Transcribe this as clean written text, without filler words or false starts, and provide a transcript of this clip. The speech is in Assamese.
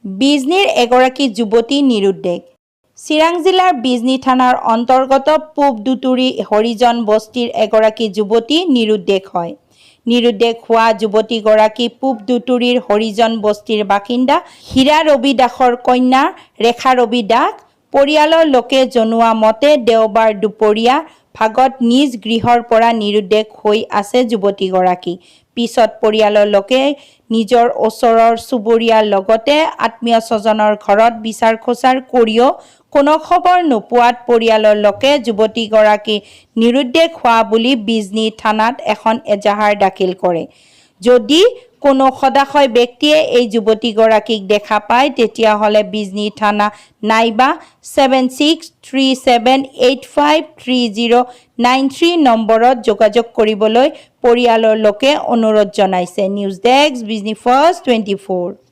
বিজনীৰ এগৰাকী যুৱতী নিৰুদ্দেশ। চিৰাং জিলাৰ বিজনী থানাৰ অন্তৰ্গত পূব দুতুৰি হৰিজন বস্তিৰ এগৰাকী যুৱতী নিৰুদ্দেশ হয়। নিৰুদ্দেশ হোৱা যুৱতীগৰাকী পূব দুতুৰিৰ হৰিজন বস্তিৰ বাসিন্দা হীৰা ৰবি দাসৰ কন্যা ৰেখা ৰবি দাস। পৰিয়ালৰ লোকে জনোৱা মতে দেওবাৰ দুপৰীয়া ভাগত নিজ গৃহৰ পৰা নিৰুদ্দেশ হৈ আছে যুৱতীগৰাকী। পিছত পৰিয়ালৰ লোকে নিজৰ ওচৰৰ চুবুৰীয়াৰ লগতে আত্মীয় স্বজনৰ ঘৰত বিচাৰ খোচাৰ কৰিও কোনো খবৰ নোপোৱাত পৰিয়ালৰ লোকে যুৱতীগৰাকী নিৰুদ্দেশ হোৱা বুলি বিজনী থানাত এখন এজাহাৰ দাখিল কৰে। যদি কোনো সদাশয় ব্যক্তিয়ে এই যুৱতীগৰাকীক দেখা পায় তেতিয়াহ'লে বিজনী থানা নাইবা 7637853093 নম্বৰত যোগাযোগ কৰিবলৈ পৰিয়ালৰ লোকে অনুৰোধ জনাইছে। News desk, Bijni first 24।